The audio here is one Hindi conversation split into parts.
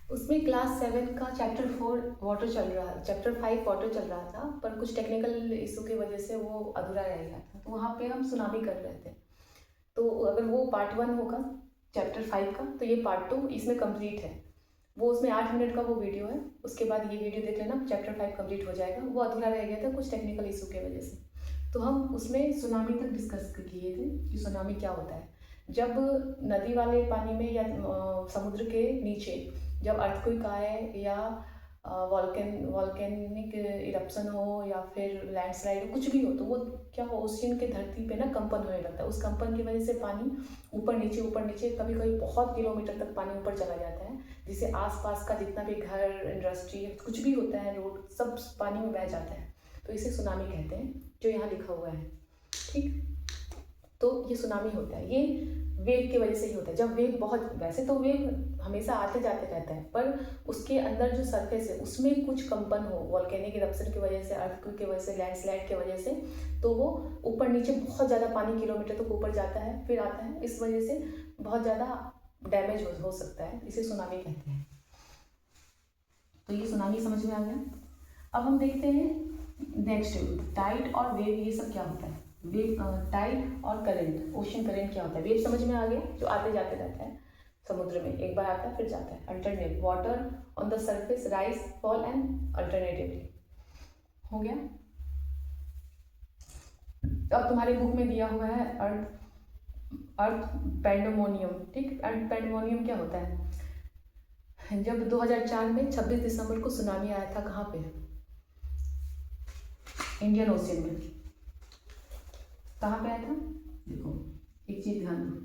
उसमें क्लास 7 का चैप्टर 5 वाटर चल रहा था, पर कुछ टेक्निकल इशू की वजह से वो अधूरा रह गया था, तो वहाँ पे हम सुनामी कर रहे थे। तो अगर वो पार्ट 1 होगा चैप्टर 5 का, तो ये पार्ट 2 इसमें कंप्लीट है। वो उसमें 8 मिनट का वो वीडियो है, उसके बाद ये वीडियो देख लेना, चैप्टर 5 कंप्लीट हो जाएगा। वो अधूरा रह गया था कुछ टेक्निकल इशू की वजह से। तो हम उसमें सुनामी तक डिस्कस किए थे कि सुनामी क्या होता है। जब नदी वाले पानी में या समुद्र के नीचे जब अर्थक्वेक आए या वॉल्केनिक इरप्शन हो या फिर लैंडस्लाइड हो, कुछ भी हो, तो वो क्या हो, ओशियन के धरती पे ना कंपन होने लगता है। उस कंपन की वजह से पानी ऊपर नीचे कभी कभी बहुत किलोमीटर तक पानी ऊपर चला जाता है, जिससे आसपास का जितना भी घर, इंडस्ट्री, कुछ भी होता है, रोड, सब पानी में बह जाता है। तो इसे सुनामी कहते हैं, जो यहाँ लिखा हुआ है। ठीक, तो ये सुनामी होता है, ये वेव की वजह से ही होता है। जब वेव बहुत, वैसे तो वेव हमेशा आते जाते रहता है, पर उसके अंदर जो सरफेस है उसमें कुछ कंपन हो, वॉल्केनिक इरप्शन की वजह से, अर्थक्वेक की वजह से, लैंडस्लाइड की वजह से, तो वो ऊपर नीचे बहुत ज़्यादा पानी किलोमीटर तक ऊपर जाता है, फिर आता है। इस वजह से बहुत ज़्यादा डैमेज हो सकता है, इसे सुनामी कहते हैं। तो ये सुनामी समझ में आ गया। अब हम देखते हैं नेक्स्ट, टाइड और वेव, ये सब क्या होता है। वेव, टाइड और करंट, ओशन करंट क्या होता है। वेव समझ में आ गया, जो आते जाते रहता है समुद्र में, एक बार आता है फिर जाता है। Alternate, water on the surface rise fall and alternatively, हो गया। अब तुम्हारे बुक में दिया हुआ है अर्थ पैंडेमोनियम। ठीक, अर्थ पैंडेमोनियम क्या होता है। जब 2004 में 26 दिसंबर को सुनामी आया था, कहाँ पे, इंडियन ओशियन में। कहाँ पे आया था, देखो एक चीज ध्यान दो,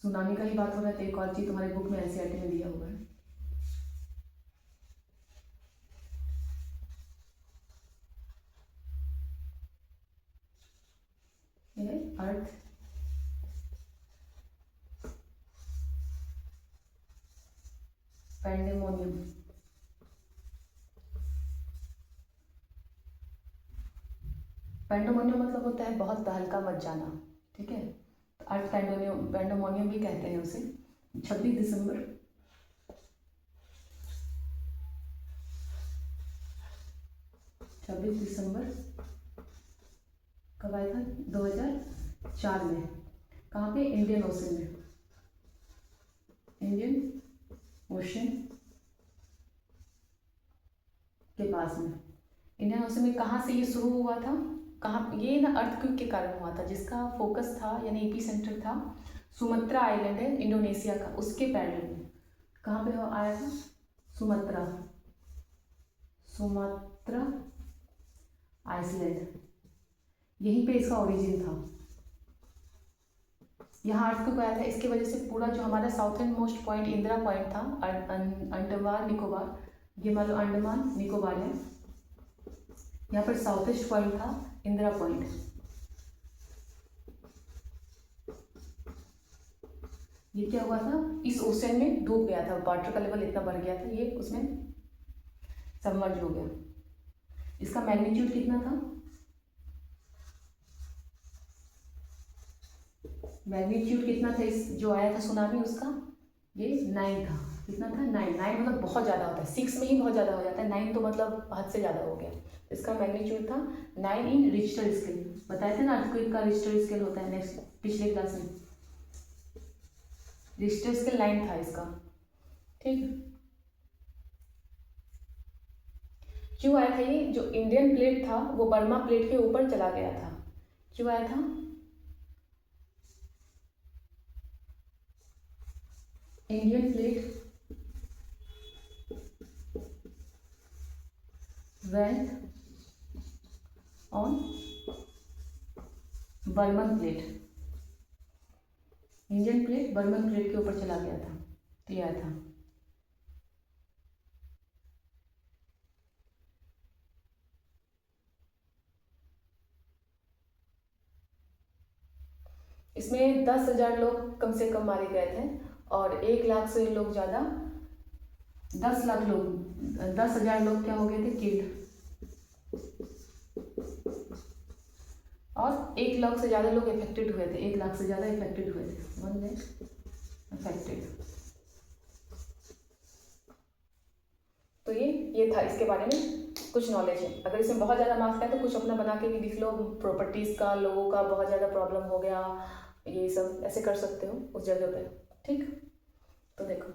सुनामी का ही बात हो रहा है, तो एक और चीज तुम्हारे बुक में एनसीईआरटी में दिया हुआ है। ये अर्थ पैंडेमोनियम। पैंडेमोनियम मतलब होता है बहुत तहलका मच जाना। ठीक है, तो अर्थ पैंडेमोनियम भी कहते हैं उसे। 26 दिसंबर 26 दिसंबर कब आया था, 2004 में। कहाँ पे, इंडियन ओशन में, इंडियन ओशन के पास में। इंडियन ओशन में कहाँ से ये शुरू हुआ था, कहाँ, ये ना अर्थक्वेक के कारण हुआ था, जिसका फोकस था यानी एपी सेंटर था सुमत्रा आइलैंड है इंडोनेशिया का, उसके पैरेलल में। कहाँ पे आया था, सुमत्रा, सुमत्रा आइसलैंड, यहीं पे इसका ओरिजिन था। यहाँ अर्थक्वेक आया था, इसकी वजह से पूरा जो हमारा southern most point Indira point था, अंडमान निकोबार, ये मान लो अंडमान निकोबार है, यहाँ पर साउथ ईस्ट पॉइंट था इंदिरा पॉइंट। ये क्या हुआ था, इस ओशन में डूब गया था, वाटर का लेवल इतना बढ़ गया था, ये उसमें सबमर्ज हो गया। इसका मैग्नीट्यूड कितना था, मैग्नीट्यूड कितना था इस जो आया था सुनामी, उसका ये 9 था। कितना था, 9 मतलब बहुत ज़्यादा होता है, 6 में ही बहुत ज़्यादा हो जाता है, 9 तो मतलब हद से ज़्यादा हो गया। इसका मैग्नीट्यूड था 9 इन रिक्टर स्केल। बताए थे ना अर्थक्वेक का रिक्टर स्केल होता है, नेक्स्ट पिछले क्लास में रिक्टर स्केल 9 था इसका। ठीक, क्यों आया था ये, जो इंडियन प्लेट था वो बर्मा प्लेट के ऊपर चला गया था। क्यों आया था, Indian plate went on Burman plate, Indian plate Burman plate के ऊपर चला गया था, तो यह था। इसमें 10,000 लोग कम से कम मारे गए थे, और 1 लाख से लोग ज़्यादा, 10 लाख लोग, 10,000 लोग क्या हो गए थे, किल्ड, और 1 लाख से ज़्यादा लोग इफेक्टेड हुए थे, 1 लाख से ज़्यादा इफेक्टेड हुए थे, 1 लाख इफेक्टेड। तो ये था इसके बारे में कुछ नॉलेज है। अगर इसमें बहुत ज़्यादा मार्क्स है तो कुछ अपना बना के भी लिख लो, प्रॉपर्टीज़ का, लोगों का बहुत ज़्यादा प्रॉब्लम हो गया, ये सब ऐसे कर सकते हो उस जगह पे। ठीक, तो देखो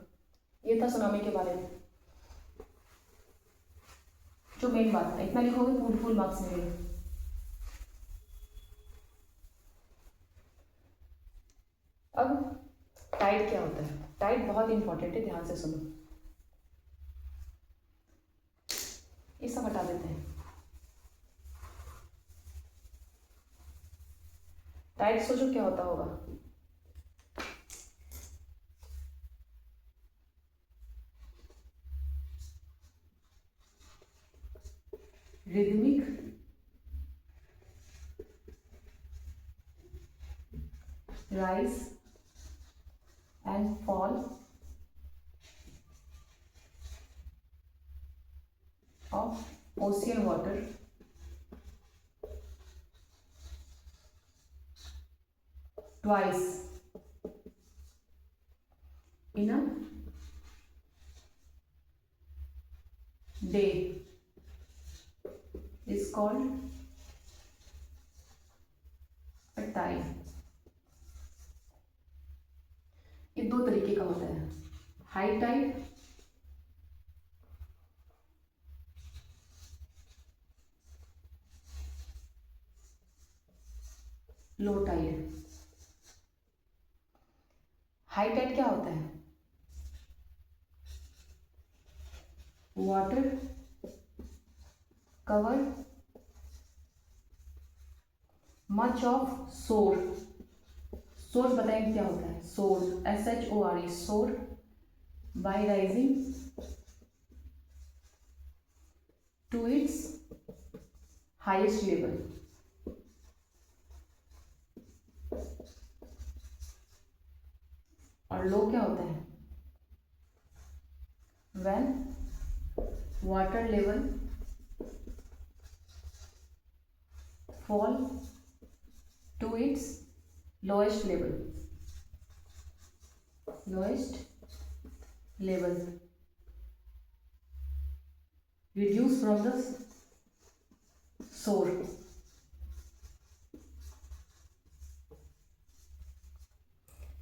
ये था सुनामी के बारे में जो मेन बात है। इतना लिखोगे फुल मार्क्स मिलेंगे। अब टाइड क्या होता है? टाइड बहुत इंपॉर्टेंट है, ध्यान से सुनो। ये सब हटा देते हैं। टाइड सोचो क्या होता होगा? Rhythmic rise and fall of ocean water twice in a day is called a tide. ये दो तरीके का होता है, high tide low tide. High tide क्या होता है? Water cover much of shore. Source बताएंगे क्या होता है? Source, SHORE, shore by rising to its highest level. और लो क्या होता है? When water level fall to its lowest level, reduce from the shore।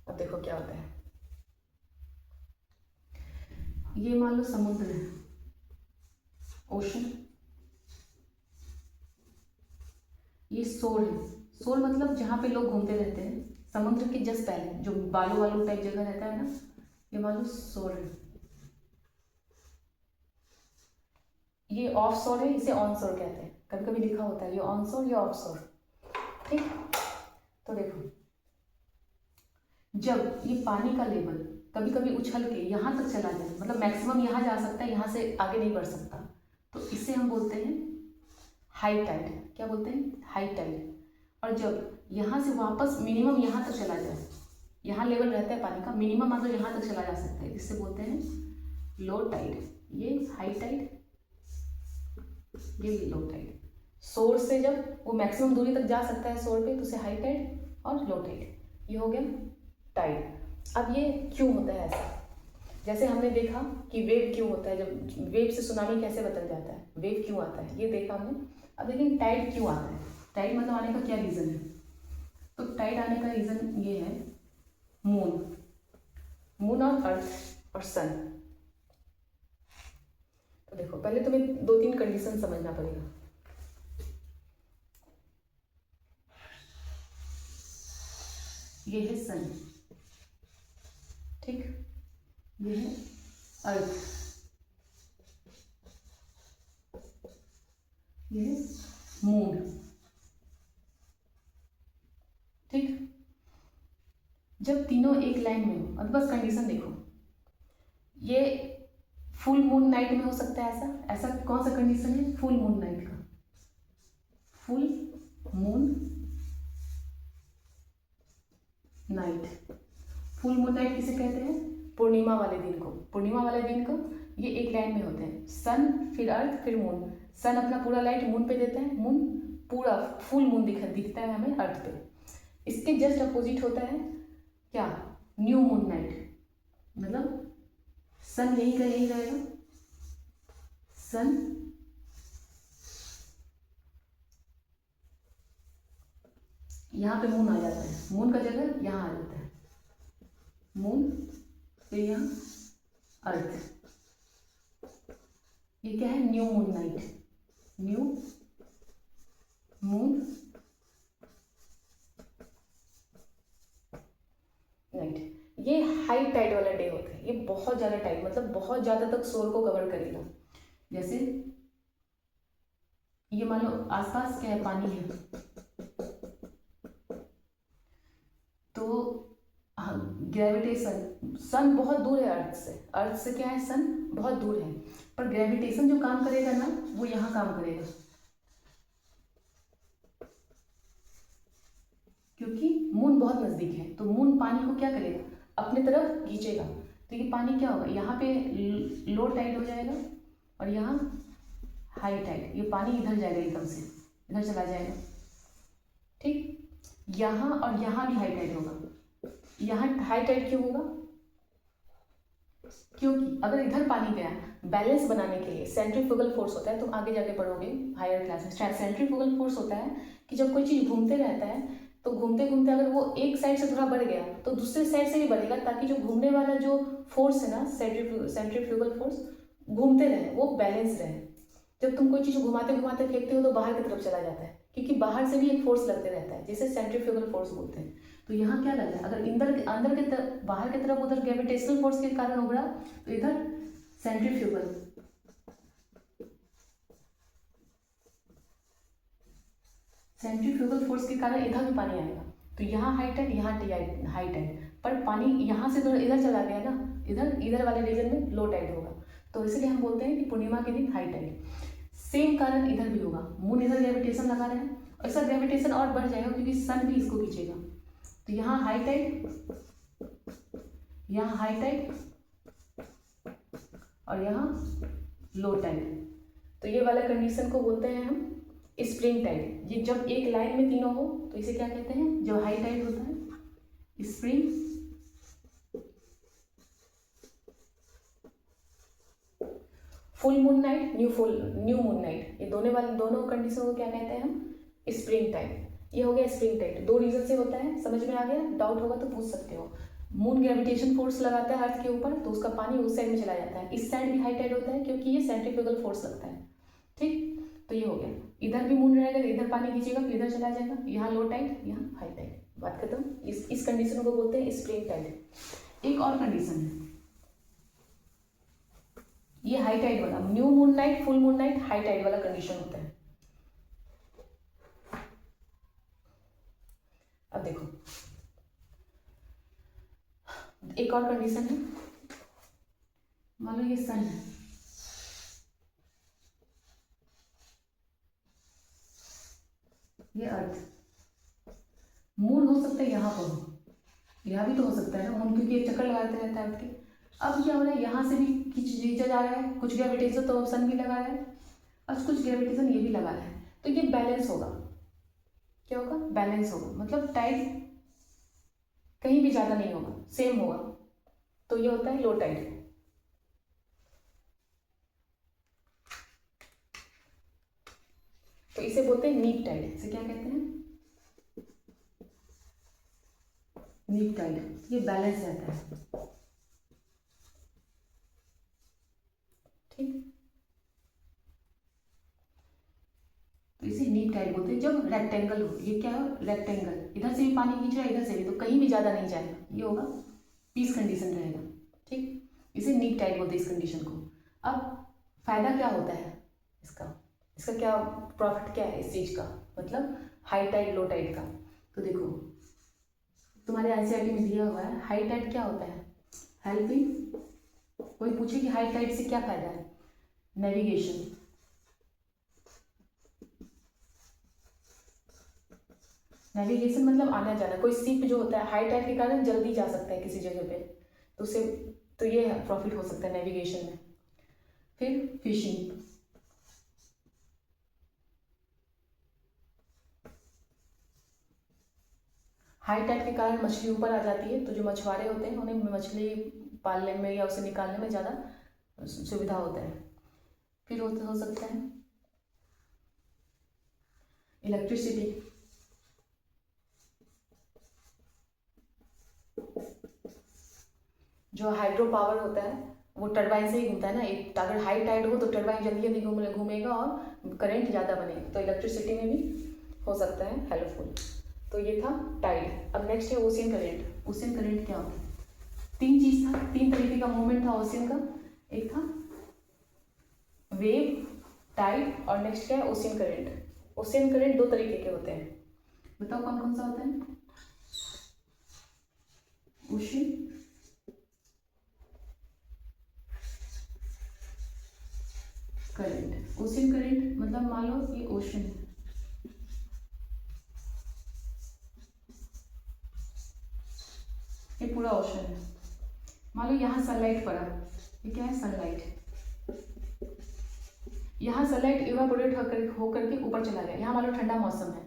अब देखो क्या होता है। ये मान लो समुद्र है, ओशन, ये शोर है। शोर मतलब जहाँ पे लोग घूमते रहते हैं, समुद्र के जस्ट पहले जो बालू वालू टाइप जगह रहता है ना, ये मान लो शोर है। ये ऑफ शोर है, इसे ऑन शोर कहते हैं। कभी कभी लिखा होता है ये ऑन शोर या ऑफ शोर। ठीक, तो देखो जब ये पानी का लेवल कभी कभी उछल के यहाँ तक चला जाए, मतलब मैक्सिमम यहाँ जा सकता है, यहाँ से आगे नहीं बढ़ सकता, तो इसे हम बोलते हैं हाई टाइड। क्या बोलते हैं? High tide. और जब यहाँ से वापस मिनिमम यहाँ तक चला जाए, यहाँ लेवल रहता है पानी का, मिनिमम मतलब यहाँ तक चला जा सकता है, इससे बोलते हैं लो टाइड। ये हाई टाइड, ये लो टाइड। सोर से जब वो मैक्सिमम दूरी तक जा सकता है सोर पे, तो उसे हाई टाइड और लो टाइड। ये हो गया टाइड। अब ये क्यों होता है ऐसा? जैसे हमने देखा कि वेव क्यों होता है, जब वेव से सुनामी कैसे बदल जाता है, वेव क्यों आता है, ये देखा हमने। अब देखेंगे टाइड क्यों आता है। टाइड मतलब आने का क्या रीज़न है? तो टाइड आने का रीज़न ये है, मून और अर्थ और सन। तो देखो पहले तुम्हें 2-3 कंडीशन समझना पड़ेगा। ये है सन, ठीक, ये है अर्थ, ये है मून, ठीक। जब तीनों एक लाइन में हो, अब बस कंडीशन देखो, ये फुल मून नाइट में हो सकता है ऐसा। ऐसा कौन सा कंडीशन है? फुल मून नाइट का। Full moon night, full moon night किसे कहते हैं? पूर्णिमा वाले दिन को। पूर्णिमा वाले दिन को ये एक लाइन में होते हैं, सन फिर अर्थ फिर मून। सन अपना पूरा लाइट मून पे देता है, मून पूरा फुल मून दिखता है हमें अर्थ पे। इसके जस्ट अपोजिट होता है क्या? न्यू मून नाइट, मतलब सन यहीं का यहीं रहेगा, सन, यहाँ पे मून आ जाता है, मून का जगह यहाँ आ जाता है, मून, फिर यहाँ अर्थ। ये क्या है, new moon night, new moon night. ये हाई टाइड वाला डे होता है, ये बहुत ज़्यादा टाइड, मतलब बहुत ज़्यादा तक शोर को कवर करेगा। जैसे ये मान लो आसपास क्या है, पानी है, तो ग्रेविटेशन, सन बहुत दूर है अर्थ से क्या है, सन बहुत दूर है, पर ग्रेविटेशन जो काम करेगा ना वो यहाँ काम करेगा, क्योंकि मून बहुत नज़दीक है, तो मून पानी को क्या करेगा, अपने तरफ खींचेगा। तो ये पानी क्या होगा, यहाँ पे लो टाइड हो जाएगा और यहाँ हाई टाइड, ये पानी इधर जाएगा, एकदम से इधर चला जाएगा, ठीक। यहाँ और यहाँ भी हाई टाइड होगा। यहाँ हाई टाइड क्यों होगा, क्योंकि अगर इधर पानी गया, बैलेंस बनाने के लिए सेंट्रीफ्यूगल फोर्स होता है, तुम आगे जाके पढ़ोगे हायर क्लास में, सेंट्रीफ्यूगल फोर्स होता है कि जब कोई चीज़ घूमते रहता है तो घूमते घूमते अगर वो एक साइड से थोड़ा बढ़ गया तो दूसरे साइड से भी बढ़ेगा, ताकि जो घूमने वाला जो फोर्स है ना, सेंट्रीफ्यूगल फोर्स, घूमते रहे, वो बैलेंस रहे। जब तुम कोई चीज़ घुमाते घुमाते फेंकते हो तो बाहर की तरफ चला जाता है, क्योंकि बाहर से भी एक फोर्स लगते रहता है, जिसे सेंट्रीफ्यूगल फोर्स बोलते हैं। तो यहाँ क्या लगा, अगर अंदर की तरफ, बाहर की तरफ उधर ग्रेविटेशनल फोर्स के कारण उभरा, तो इधर सेंट्रीफ्यूगल, सेंट्रीफ्यूगल फोर्स के कारण इधर भी पानी आएगा। तो यहाँ हाई टाइड, यहाँ हाई टाइड, पर पानी यहाँ से इधर चला गया ना, इधर वाले रीजन में लो टाइड होगा, तो इसलिए हम बोलते हैं कि पूर्णिमा के दिन हाई टाइड। सेम कारण इधर भी होगा, मून इधर ग्रेविटेशन लगा रहा है, और इसका ग्रेविटेशन और बढ़ जाएगा क्योंकि सन भी इसको खींचेगा। तो यहाँ हाई टाइड, यहाँ हाई टाइड और यहाँ लो टाइड, तो ये वाला कंडीशन को बोलते हैं हम स्प्रिंग टाइड। ये जब एक लाइन में तीनों हो तो इसे क्या कहते हैं, जब हाई टाइड होता है spring, full moon night, new moon night, ये दोनों कंडीशन को क्या कहते हैं हम, स्प्रिंग टाइड। ये हो गया स्प्रिंग टाइड, दो रीजन से होता है, समझ में आ गया, डाउट होगा तो पूछ सकते हो। मून ग्रेविटेशन फोर्स लगाता है अर्थ के ऊपर, तो उसका पानी उस साइड में चला जाता है, इस साइड भी हाई टाइड होता है क्योंकि ये सेंट्रीफ्यूगल फोर्स लगता है, ठीक। तो ये हो गया, इधर भी मून रहेगा, इधर पानी खींचेगा, फिर इधर चला जाएगा, यहाँ लो टाइड, यहाँ हाई टाइड, बात खत्म। इस कंडीशन को बोलते हैं स्प्रिंग टाइड। एक और कंडीशन है, ये हाई टाइड वाला, new moon night, full moon night, high tide वाला कंडीशन होता है। अब देखो एक और कंडीशन है, मान लो ये सन है, ये अर्थ, मून हो सकता है यहाँ पर हो, यहाँ भी तो हो सकता है ना मून, क्योंकि ये चक्कर लगाते रहता है अर्थ के। अब क्या हो रहा है, यहाँ से भी खींचा जा रहा है, कुछ ग्रेविटेशन तो सन भी लगा रहा है और कुछ ग्रेविटेशन ये भी लगा रहा है, तो ये बैलेंस होगा। क्या होगा, बैलेंस होगा, मतलब टाइड कहीं भी ज़्यादा नहीं होगा, सेम होगा, तो ये होता है लो टाइड। तो इसे बोलते हैं नीप टाइड। इसे क्या कहते हैं, नीप टाइड। ये बैलेंस रहता है, ठीक। तो इसे नीप टाइड बोलते हैं जब रेक्टेंगल हो। ये क्या है, रेक्टेंगल, इधर से भी पानी खींच रहा है, इधर से भी, तो कहीं भी ज़्यादा नहीं जाएगा, ये होगा पीस कंडीशन रहेगा, ठीक। इसे नीप टाइड बोलते हैं इस कंडीशन को। अब फायदा क्या होता है इसका क्या प्रॉफिट क्या है इस चीज़ का, मतलब हाई टाइड लो टाइड का। तो देखो तुम्हारे एनसीईआरटी में दिया हुआ है, हाई टाइड क्या होता है, हेल्पिंग, कोई पूछे कि हाई टाइड से क्या फायदा है, नेविगेशन, नेविगेशन मतलब आना जाना, कोई शिप जो होता है हाई टाइड के कारण जल्दी जा सकता है किसी जगह पे, तो उसे, तो ये प्रॉफिट हो सकता है नेविगेशन में। फिर फिशिंग, हाई टाइड के कारण मछली ऊपर आ जाती है, तो जो मछुआरे होते हैं उन्हें मछली पालने में या उसे निकालने में ज़्यादा सुविधा होता है। फिर हो सकता है इलेक्ट्रिसिटी, जो हाइड्रो पावर होता है वो टरबाइन से ही घूमता है ना। एक अगर हाई टाइड हो तो टरबाइन जल्दी जल्दी घूमेगा और करंट ज़्यादा बनेगा, तो इलेक्ट्रिसिटी में भी हो सकता है हेल्पफुल। तो ये था टाइड। अब नेक्स्ट है ओशियन करंट। ओशियन करंट क्या होता है? तीन चीज था, तीन तरीके का मूवमेंट था ओशियन का। एक था वेव, टाइड और नेक्स्ट क्या है ओशियन करंट। ओशियन करंट दो तरीके के होते हैं, बताओ कौन कौन सा होता है? Ocean current. ओशियन करंट मतलब मान लो ये ओशन है, ये पूरा ओशन है। मान लो यहाँ सनलाइट पड़ा, ये क्या है? सनलाइट। यहाँ सनलाइट इवापोरेट होकर के ऊपर चला गया। यहाँ मान लो ठंडा मौसम है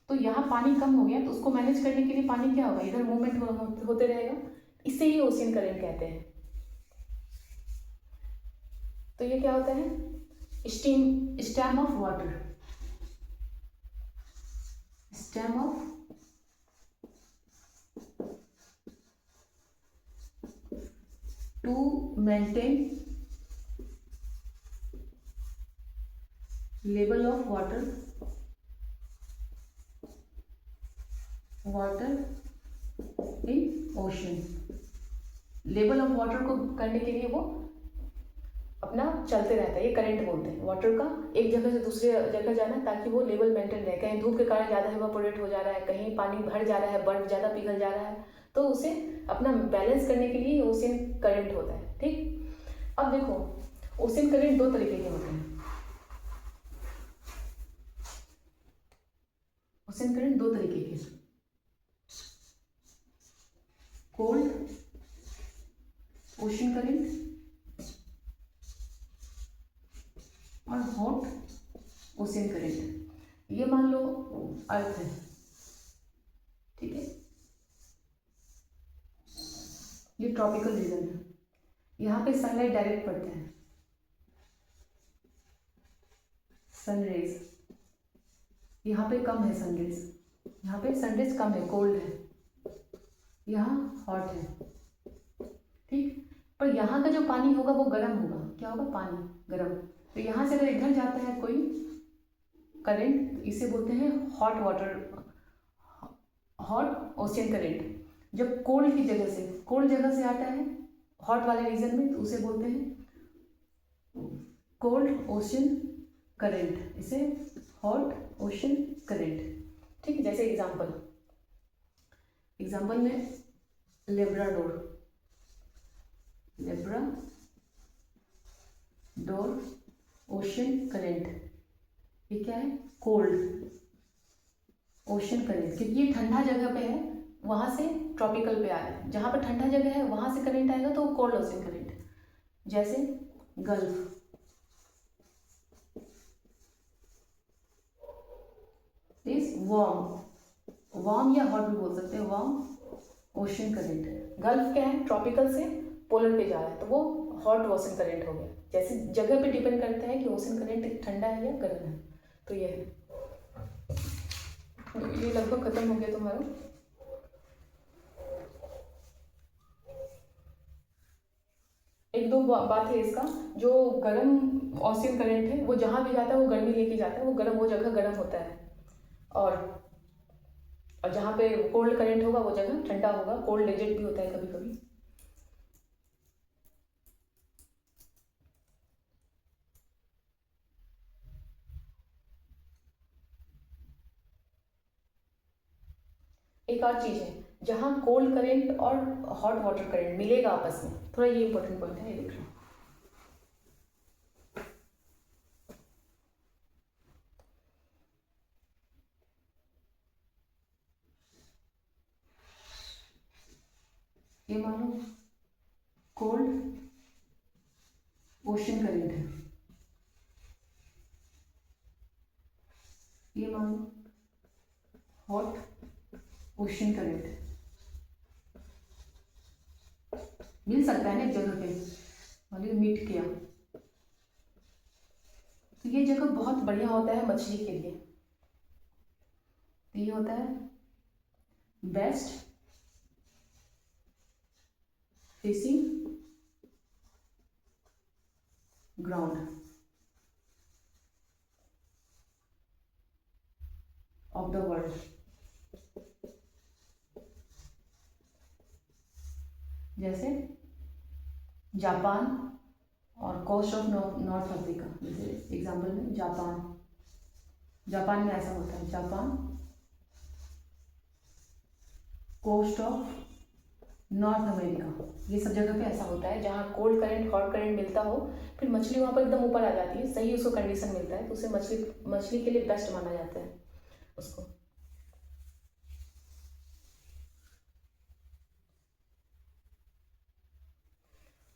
तो यहाँ पानी कम हो गया, तो उसको मैनेज करने के लिए पानी क्या होगा? इधर मूवमेंट होते रहेगा, इससे ही ओशियन करंट कहते हैं। तो ये क्या होता है? Stem of water, stem of to maintain level of water in ocean. Level of water को करने के लिए वो अपना चलते रहता है, ये करंट बोलते हैं। वाटर का एक जगह से दूसरे जगह जाना ताकि वो लेवल मेंटेन रहे। कहीं धूप के कारण ज़्यादा इवापोरेट हो जा रहा है, कहीं पानी भर जा रहा है, बर्फ ज़्यादा पिघल जा रहा है, तो उसे अपना बैलेंस करने के लिए ओशियन करंट होता है। ठीक, अब देखो ओशियन करंट दो तरीके के होते हैं। ओशियन करंट दो तरीके के, कोल्ड ओशन करंट और हॉट ओशियन करंट। ये मान लो अर्थ है, ठीक है, ये ट्रॉपिकल रीजन है, यहाँ पे सनलाइट डायरेक्ट पड़ता है, सनरेज। यहाँ पे कम है सनरेज, यहाँ पे सनरेज कम है, कोल्ड है, यहाँ हॉट है, ठीक। पर यहाँ का जो पानी होगा वो गर्म होगा। क्या होगा? पानी गर्म। तो यहाँ से अगर इधर जाता है कोई करंट, इसे बोलते हैं hot water, hot ocean current. जब कोल्ड की जगह से, कोल्ड जगह से आता है हॉट वाले रीजन में, तो उसे बोलते हैं कोल्ड ओशियन करंट, इसे हॉट ओशियन करंट। ठीक है, जैसे एग्जाम्पल में लेब्राडोर ओशियन करंट, ये क्या है? कोल्ड ओशियन करंट, क्योंकि ये ठंडा जगह पे है, वहां से ट्रॉपिकल पे आ रहा है। जहां पर ठंडा जगह है वहां से करंट आएगा तो कोल्ड ओशियन करंट। जैसे गल्फ, इज वार्म या हॉट भी बोल सकते हैं, वार्म ओशियन करंट। गल्फ क्या है? ट्रॉपिकल से पोलर पे जा रहा है, तो वो हॉट ओशियन करंट हो गया। जैसे जगह पे डिपेंड करता है कि ओशियन करंट ठंडा है या गर्म है। तो ये है, ये लगभग खत्म हो गया तुम्हारा। एक दो बात है इसका, जो गर्म ओशियन करंट है वो जहां भी जाता है वो गर्मी लेके जाता है, वो गर्म, वो जगह गर्म होता है। और जहाँ पे कोल्ड करंट होगा वो जगह ठंडा होगा। कोल्ड डेजर्ट भी होता है कभी कभी। एक और चीज है, जहाँ कोल्ड करंट और हॉट वाटर करंट मिलेगा आपस में, थोड़ा ये इंपॉर्टेंट पॉइंट है, ये देख लो। ये मानो कोल्ड ओशन करंट है, ये मानो हॉट ओशन करंट। मिल सकता है ना एक जगह पे, मान लीजिए मीट किया, तो ये जगह बहुत बढ़िया होता है मछली के लिए। तो ये होता है best fishing ground of the world. जैसे जापान और कोस्ट ऑफ नॉर्थ अफ्रीका, जैसे एग्जांपल में जापान में ऐसा होता है, Japan coast of north America, ये सब जगह पे ऐसा होता है जहाँ कोल्ड करंट हॉट करंट मिलता हो, फिर मछली वहाँ पर एकदम ऊपर आ जाती है, सही उसको कंडीशन मिलता है, तो उसे मछली के लिए बेस्ट माना जाता है उसको।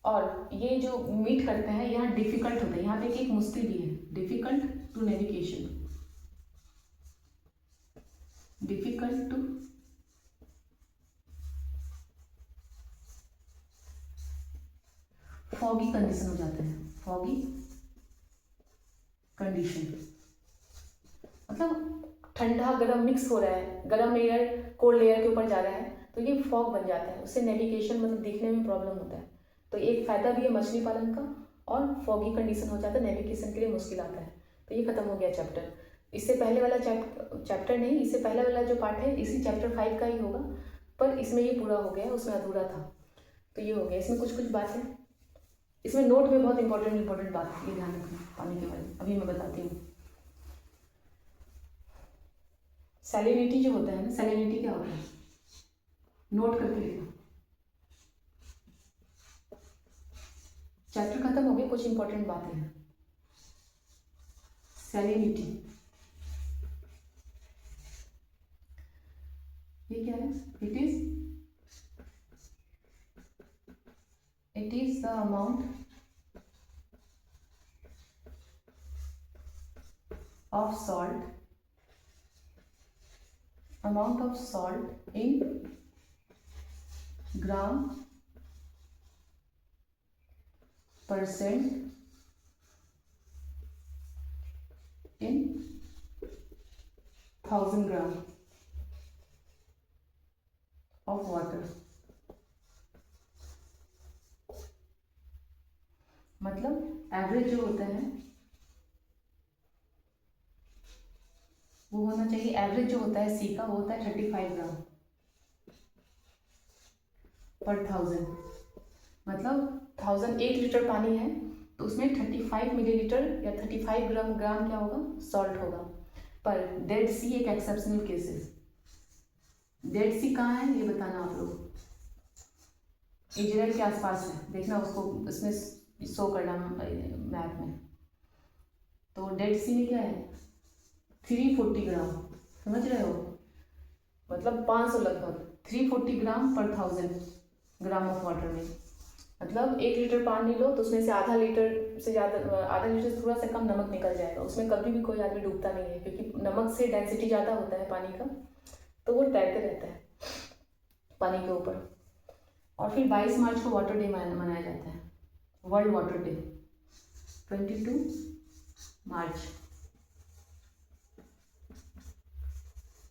और ये जो मीट करते हैं यहाँ डिफिकल्ट होता है, यहाँ पे एक मुश्किल भी है, difficult to navigation, difficult to foggy condition हो जाता है, फॉगी कंडीशन मतलब ठंडा गर्म मिक्स हो रहा है, गर्म एयर कोल्ड एयर के ऊपर जा रहा है, तो ये फॉग बन जाता है, उससे नेविगेशन मतलब देखने में प्रॉब्लम होता है। तो एक फ़ायदा भी है मछली पालन का, और फॉगी कंडीशन हो जाता है, नेविगेशन के लिए मुश्किल आता है। तो ये खत्म हो गया चैप्टर। इससे पहले वाला चैप्टर नहीं, इससे पहले वाला जो पार्ट है इसी चैप्टर 5 का ही होगा, पर इसमें ये पूरा हो गया, उसमें अधूरा था। तो ये हो गया, इसमें कुछ कुछ बातें, इसमें नोट में बहुत इंपॉर्टेंट बात है, ये ध्यान रखना पानी के बारे में, अभी मैं बताती हूँ। सैलिनिटी जो होता है ना, सैलिनिटी क्या होता है, नोट करके लिखना। चैप्टर खत्म हो गया, कुछ इंपॉर्टेंट बातें हैं। सैलिनिटी ये क्या है, it is the amount of salt in gram percent in 1000 gram of water। मतलब एवरेज जो होता है वो होना चाहिए, एवरेज जो होता है सी का वो होता है 35 ग्राम पर 1000। मतलब 1000 1 लीटर पानी है तो उसमें 35 मिलीलीटर या 35 ग्राम क्या होगा, सॉल्ट होगा। पर डेड सी एक एक्सेप्शनल केस है। डेड सी कहाँ है ये बताना आप लोग, इजराइल के आसपास है, देखना उसको उसमें शो करना मैप में। तो डेड सी में क्या है 340 ग्राम, समझ रहे हो, मतलब 500 लगभग, 340 ग्राम पर 1000 ग्राम ऑफ वाटर में। मतलब 1 लीटर पानी लो तो उसमें से आधा लीटर से ज़्यादा, आधा लीटर से थोड़ा सा कम नमक निकल जाएगा, उसमें कभी भी कोई आदमी डूबता नहीं है, क्योंकि नमक से डेंसिटी ज़्यादा होता है पानी का, तो वो तैरते रहता है पानी के ऊपर। और फिर 22 मार्च को वाटर डे मनाया जाता है, वर्ल्ड वाटर डे, 22 मार्च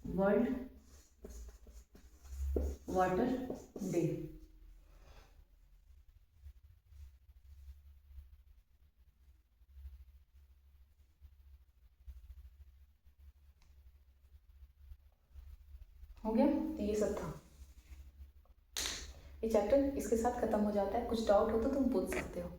वर्ल्ड वाटर डे। हो गया, तो ये सब था ये चैप्टर, इसके साथ खत्म हो जाता है। कुछ डाउट हो तो तुम पूछ सकते हो।